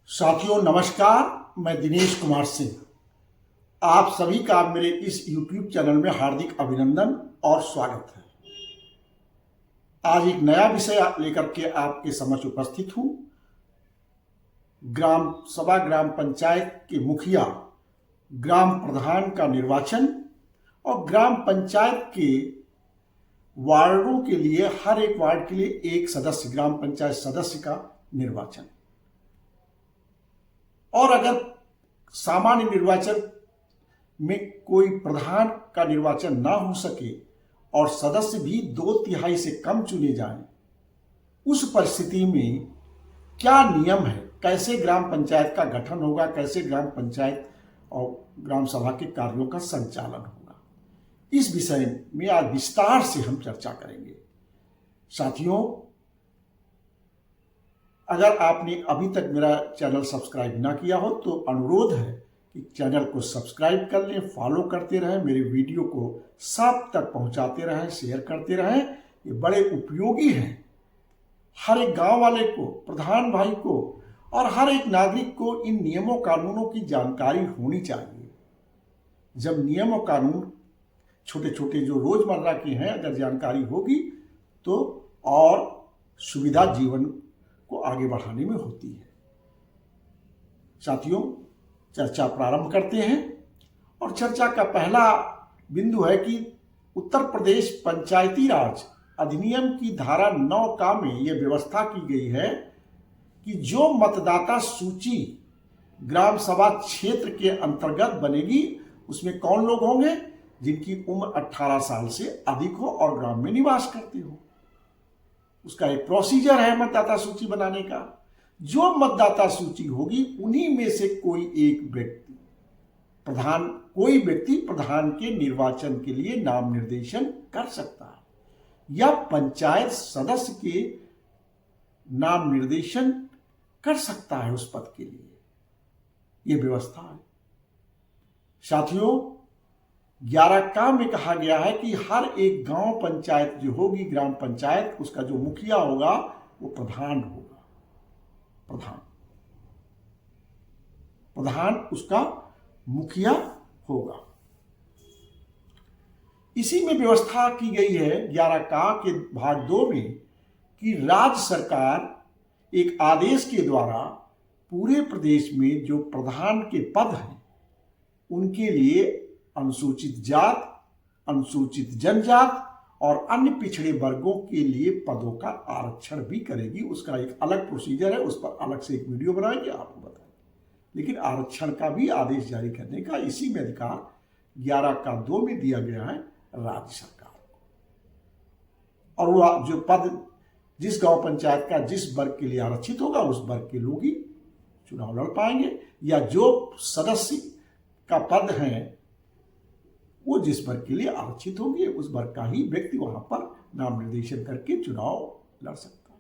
साथियों नमस्कार, मैं दिनेश कुमार सिंह। आप सभी का मेरे इस YouTube चैनल में हार्दिक अभिनंदन और स्वागत है। आज एक नया विषय लेकर के आपके समक्ष उपस्थित हूँ। ग्राम सभा ग्राम पंचायत के मुखिया, ग्राम प्रधान का निर्वाचन और ग्राम पंचायत के वार्डों के लिए हर एक वार्ड के लिए एक सदस्य, ग्राम पंचायत सदस्य का निर्वाचन। और अगर सामान्य निर्वाचन में कोई प्रधान का निर्वाचन ना हो सके और सदस्य भी 2/3 से कम चुने जाएं, उस परिस्थिति में क्या नियम है, कैसे ग्राम पंचायत का गठन होगा, कैसे ग्राम पंचायत और ग्राम सभा के कार्यों का संचालन होगा, इस विषय में आज विस्तार से हम चर्चा करेंगे। साथियों, अगर आपने अभी तक मेरा चैनल सब्सक्राइब ना किया हो तो अनुरोध है कि चैनल को सब्सक्राइब कर लें, फॉलो करते रहें, मेरे वीडियो को सब तक पहुंचाते रहें, शेयर करते रहें। ये बड़े उपयोगी हैं। हर एक गांव वाले को, प्रधान भाई को और हर एक नागरिक को इन नियमों कानूनों की जानकारी होनी चाहिए। जब नियम और कानून छोटे छोटे जो रोजमर्रा के हैं अगर जानकारी होगी तो और सुविधा जीवन को आगे बढ़ाने में होती है। साथियों, चर्चा प्रारंभ करते हैं और चर्चा का पहला बिंदु है कि उत्तर प्रदेश पंचायती राज अधिनियम की धारा 9 में यह व्यवस्था की गई है कि जो मतदाता सूची ग्राम सभा क्षेत्र के अंतर्गत बनेगी उसमें कौन लोग होंगे, जिनकी उम्र 18 साल से अधिक हो और ग्राम में निवास करते हो। उसका एक प्रोसीजर है मतदाता सूची बनाने का। जो मतदाता सूची होगी उन्हीं में से कोई व्यक्ति प्रधान के निर्वाचन के लिए नाम निर्देशन कर सकता है या पंचायत सदस्य के नाम निर्देशन कर सकता है उस पद के लिए। यह व्यवस्था है। साथियों, 11 में कहा गया है कि हर एक गांव पंचायत जो होगी, ग्राम पंचायत, उसका जो मुखिया होगा वो प्रधान होगा। प्रधान उसका मुखिया होगा। इसी में व्यवस्था की गई है 11 के भाग 2 में कि राज्य सरकार एक आदेश के द्वारा पूरे प्रदेश में जो प्रधान के पद हैं उनके लिए अनुसूचित जात, अनुसूचित जनजात और अन्य पिछड़े वर्गों के लिए पदों का आरक्षण भी करेगी। उसका एक अलग प्रोसीजर है, उस पर अलग से एक वीडियो बनाएंगे, आपको बताएंगे। लेकिन आरक्षण का भी आदेश जारी करने का इसी में अधिकार 11(2) में दिया गया है राज्य सरकार को। और वो जो पद जिस गांव पंचायत का जिस वर्ग के लिए आरक्षित होगा उस वर्ग के लोग ही चुनाव लड़ पाएंगे, या जो सदस्य का पद है वो जिस वर्ग के लिए आरक्षित होंगे उस वर्ग का ही व्यक्ति वहां पर नाम निर्देशन करके चुनाव लड़ सकता है।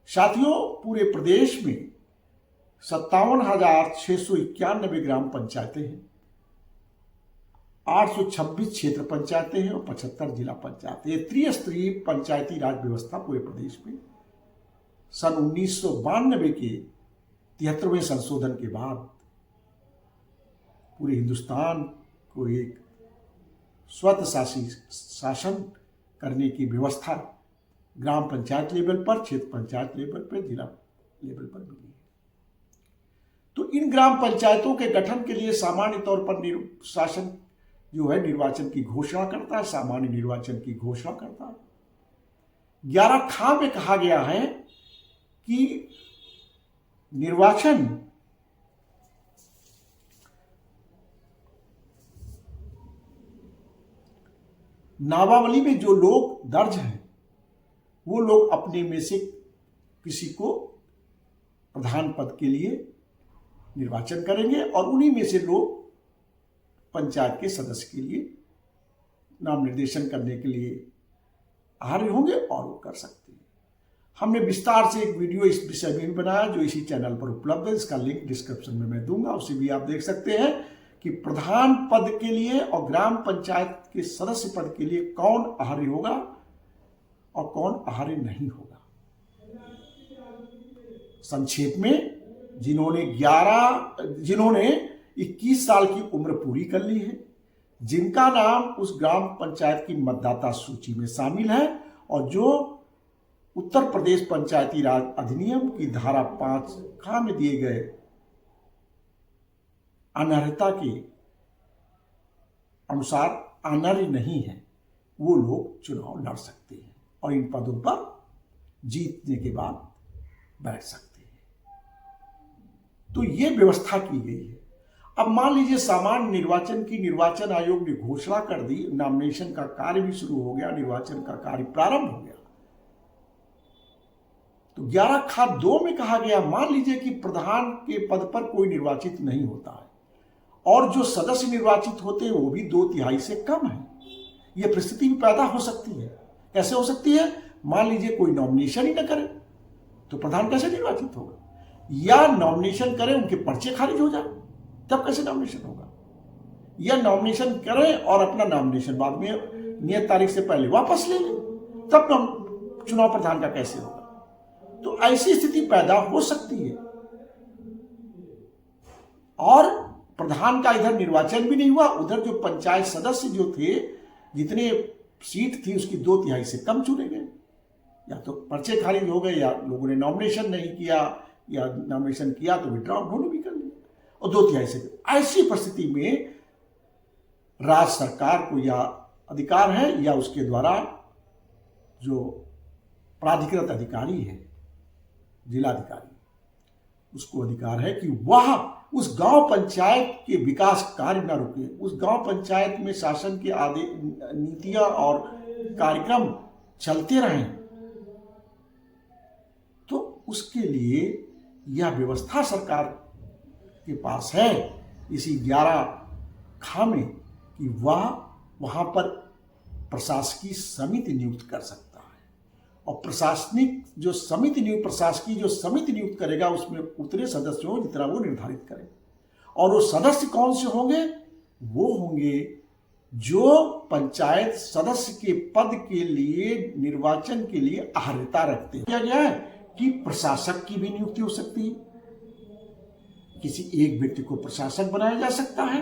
साथियों, पूरे प्रदेश में 57,691 ग्राम पंचायतें हैं, 826 क्षेत्र पंचायतें हैं और 75 जिला पंचायतें। त्रिस्तरीय पंचायती राज व्यवस्था पूरे प्रदेश में सन 1992 के 73वें संशोधन के बाद पूरे हिंदुस्तान को एक स्वतः शासन करने की व्यवस्था ग्राम पंचायत लेवल पर, क्षेत्र पंचायत लेवल पर, जिला लेवल पर मिली है। तो इन ग्राम पंचायतों के गठन के लिए सामान्य तौर पर शासन जो है निर्वाचन की घोषणा करता है, सामान्य निर्वाचन की घोषणा करता है। 11 में कहा गया है कि निर्वाचन नामावली में जो लोग दर्ज हैं वो लोग अपने में से किसी को प्रधान पद के लिए निर्वाचन करेंगे और उन्हीं में से लोग पंचायत के सदस्य के लिए नाम निर्देशन करने के लिए आहार्य होंगे और वो कर सकते हैं। हमने विस्तार से एक वीडियो इस विषय में भी बनाया जो इसी चैनल पर उपलब्ध है। इसका लिंक डिस्क्रिप्शन में मैं दूंगा, उसे भी आप देख सकते हैं कि प्रधान पद के लिए और ग्राम पंचायत के सदस्य पद के लिए कौन आहार्य होगा और कौन आहार्य नहीं होगा। संक्षेप में जिन्होंने 21 साल की उम्र पूरी कर ली है, जिनका नाम उस ग्राम पंचायत की मतदाता सूची में शामिल है और जो उत्तर प्रदेश पंचायती राज अधिनियम की धारा 5 में दिए गए अनर्हता के अनुसार अनर्ह नहीं है, वो लोग चुनाव लड़ सकते हैं और इन पदों पर जीतने के बाद बैठ सकते हैं। तो ये व्यवस्था की गई है। अब मान लीजिए सामान्य निर्वाचन की निर्वाचन आयोग ने घोषणा कर दी, नॉमिनेशन का कार्य भी शुरू हो गया, निर्वाचन का कार्य प्रारंभ हो गया। तो 11(2) में कहा गया, मान लीजिए कि प्रधान के पद पर कोई निर्वाचित नहीं होता है और जो सदस्य निर्वाचित होते हैं वो भी 2/3 से कम है। यह परिस्थिति भी पैदा हो सकती है। कैसे हो सकती है? मान लीजिए कोई नॉमिनेशन ही ना करे तो प्रधान कैसे निर्वाचित होगा, या नॉमिनेशन करे उनके पर्चे खारिज हो जाए तब कैसे नॉमिनेशन होगा, या नॉमिनेशन करें और अपना नॉमिनेशन बाद में नियत तारीख से पहले वापस ले लें तब चुनाव प्रधान का कैसे होगा। तो ऐसी स्थिति पैदा हो सकती है और प्रधान का इधर निर्वाचन भी नहीं हुआ, उधर जो पंचायत सदस्य जो थे, जितने सीट थी उसकी 2/3 से कम चुने गए, या तो पर्चे खारिज हो गए या लोगों ने नॉमिनेशन नहीं किया, या नॉमिनेशन किया तो विड्रॉ उन्होंने भी कर लिया और 2/3 से कम। ऐसी परिस्थिति में राज्य सरकार को या अधिकार है या उसके द्वारा जो प्राधिकृत अधिकारी है, जिलाधिकारी, उसको अधिकार है कि वह उस गांव पंचायत के विकास कार्य न रुके, उस गांव पंचायत में शासन के नीतियां और कार्यक्रम चलते रहें। तो उसके लिए यह व्यवस्था सरकार के पास है इसी 11(ख) में कि वह वहां पर प्रशासकीय समिति नियुक्त कर सकता है और प्रशासनिक जो समिति नियुक्त प्रशासकीय जो समिति नियुक्त करेगा उसमें उतने सदस्य हों जितना वो निर्धारित करे। और वो सदस्य कौन से होंगे? वो होंगे जो पंचायत सदस्य के पद के लिए निर्वाचन के लिए अर्हता रखते हैं। क्या गया है कि प्रशासक की भी नियुक्ति हो सकती है, किसी एक व्यक्ति को प्रशासक बनाया जा सकता है।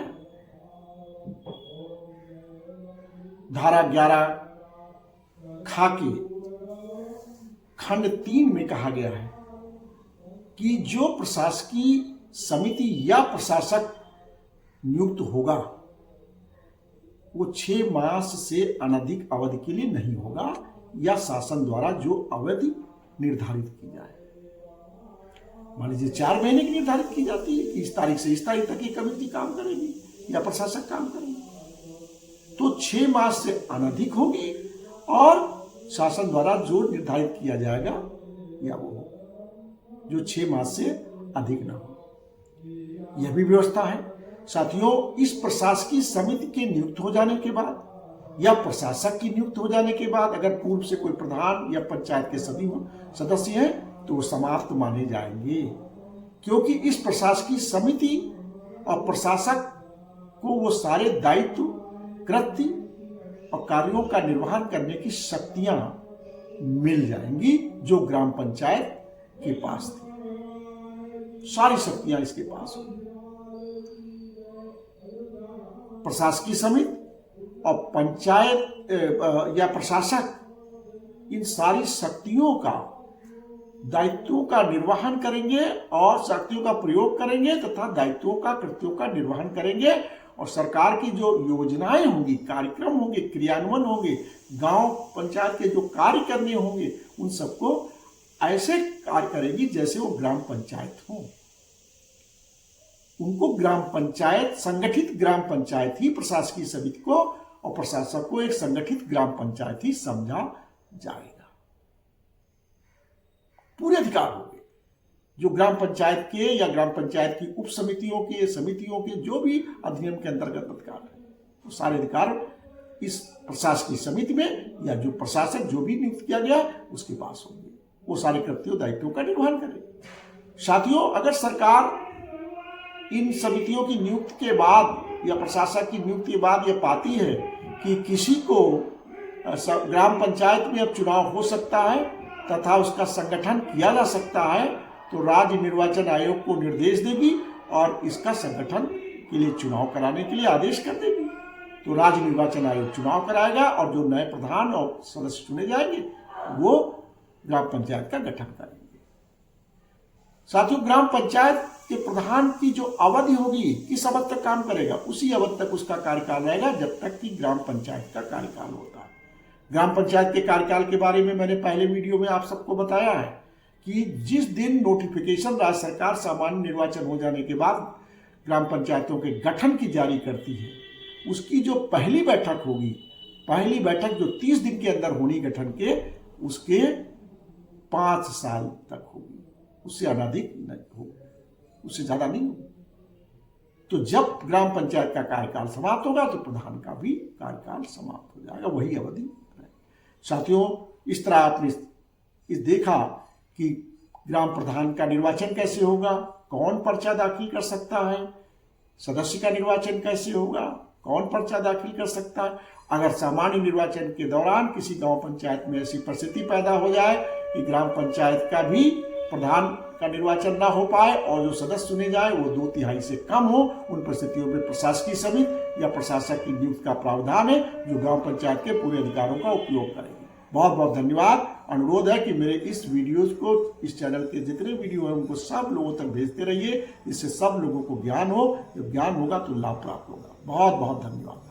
धारा 11(ख) के खंड 3 में कहा गया है कि जो प्रशासकीय समिति या प्रशासक नियुक्त होगा वो 6 मास से अनधिक अवधि के लिए नहीं होगा, या शासन द्वारा जो अवधि निर्धारित की जाए, मान लीजिए 4 महीने की निर्धारित की जाती है कि इस तारीख से इस तारीख तक ये कमेटी काम करेगी या प्रशासक काम करेंगे, तो 6 मास से अनधिक होगी और शासन द्वारा जो निर्धारित किया जाएगा या वो जो 6 मास से अधिक ना हो, यह भी व्यवस्था है। साथियों, इस प्रशासकीय समिति के नियुक्त हो जाने के बाद या प्रशासक की नियुक्त हो जाने के बाद अगर पूर्व से कोई प्रधान या पंचायत के सदस्य हैं तो वो समाप्त माने जाएंगे, क्योंकि इस प्रशासकीय समिति और प्रशासक को वो सारे दायित्व, कृत्य और कार्यों का निर्वहन करने की शक्तियां मिल जाएंगी जो ग्राम पंचायत के पास थी। सारी शक्तियां इसके पास होंगी। प्रशासकीय समिति और पंचायत या प्रशासक इन सारी शक्तियों का, दायित्वों का निर्वहन करेंगे और शक्तियों का प्रयोग करेंगे तथा दायित्वों का, कृत्यों का निर्वहन करेंगे और सरकार की जो योजनाएं होंगी, कार्यक्रम होंगे, क्रियान्वयन होंगे, गांव पंचायत के जो कार्य करने होंगे उन सबको ऐसे कार्य करेगी जैसे वो ग्राम पंचायत हो। उनको ग्राम पंचायत, संगठित ग्राम पंचायत ही प्रशासकीय समिति को और प्रशासक को एक संगठित ग्राम पंचायत ही समझा जाएगा। पूरे अधिकार होंगे जो ग्राम पंचायत के या ग्राम पंचायत की उप समितियों के, समितियों के जो भी अधिनियम के अंतर्गत अधिकार है, वो सारे अधिकार इस प्रशासकीय समिति में या जो प्रशासक जो भी नियुक्त किया गया उसके पास होंगे। वो सारे कर्तव्यों, दायित्वों का निर्वहन करें। साथियों, अगर सरकार इन समितियों की नियुक्ति के बाद या प्रशासक की नियुक्ति के बाद यह पाती है कि किसी को ग्राम पंचायत में अब चुनाव हो सकता है तथा उसका संगठन किया जा सकता है तो राज्य निर्वाचन आयोग को निर्देश देगी और इसका संगठन के लिए चुनाव कराने के लिए आदेश कर देगी। तो राज्य निर्वाचन आयोग चुनाव कराएगा और जो नए प्रधान और सदस्य चुने जाएंगे वो ग्राम पंचायत का गठन करेंगे। साथियों, ग्राम पंचायत के प्रधान की जो अवधि होगी, किस अवधि तक काम करेगा, उसी अवधि तक उसका कार्यकाल रहेगा जब तक कि ग्राम पंचायत का कार्यकाल होता है। ग्राम पंचायत के कार्यकाल के बारे में मैंने पहले वीडियो में आप सबको बताया है कि जिस दिन नोटिफिकेशन राज्य सरकार सामान्य निर्वाचन हो जाने के बाद ग्राम पंचायतों के गठन की जारी करती है, उसकी जो पहली बैठक होगी, पहली बैठक जो 30 दिन के अंदर होनी गठन के, उसके 5 साल तक होगी, उससे अनधिक नहीं होगी, उससे ज्यादा नहीं होगी। तो जब ग्राम पंचायत का कार्यकाल समाप्त होगा तो प्रधान का भी कार्यकाल समाप्त हो जाएगा, वही अवधि। साथियों, इस तरह आपने इस देखा कि ग्राम प्रधान का निर्वाचन कैसे होगा, कौन पर्चा दाखिल कर सकता है, सदस्य का निर्वाचन कैसे होगा, कौन पर्चा दाखिल कर सकता है। अगर सामान्य निर्वाचन के दौरान किसी गांव पंचायत में ऐसी परिस्थिति पैदा हो जाए कि ग्राम पंचायत का भी प्रधान का निर्वाचन ना हो पाए और जो सदस्य चुने जाए वो 2/3 से कम हो, उन परिस्थितियों में प्रशासकीय समिति या प्रशासक की नियुक्ति का प्रावधान है जो ग्राम पंचायत के पूरे अधिकारों का उपयोग करेगी। बहुत बहुत धन्यवाद। अनुरोध है कि मेरे इस वीडियोस को, इस चैनल के जितने वीडियो हैं उनको सब लोगों तक भेजते रहिए, इससे सब लोगों को ज्ञान हो। जब ज्ञान होगा तो लाभ प्राप्त होगा। बहुत बहुत धन्यवाद।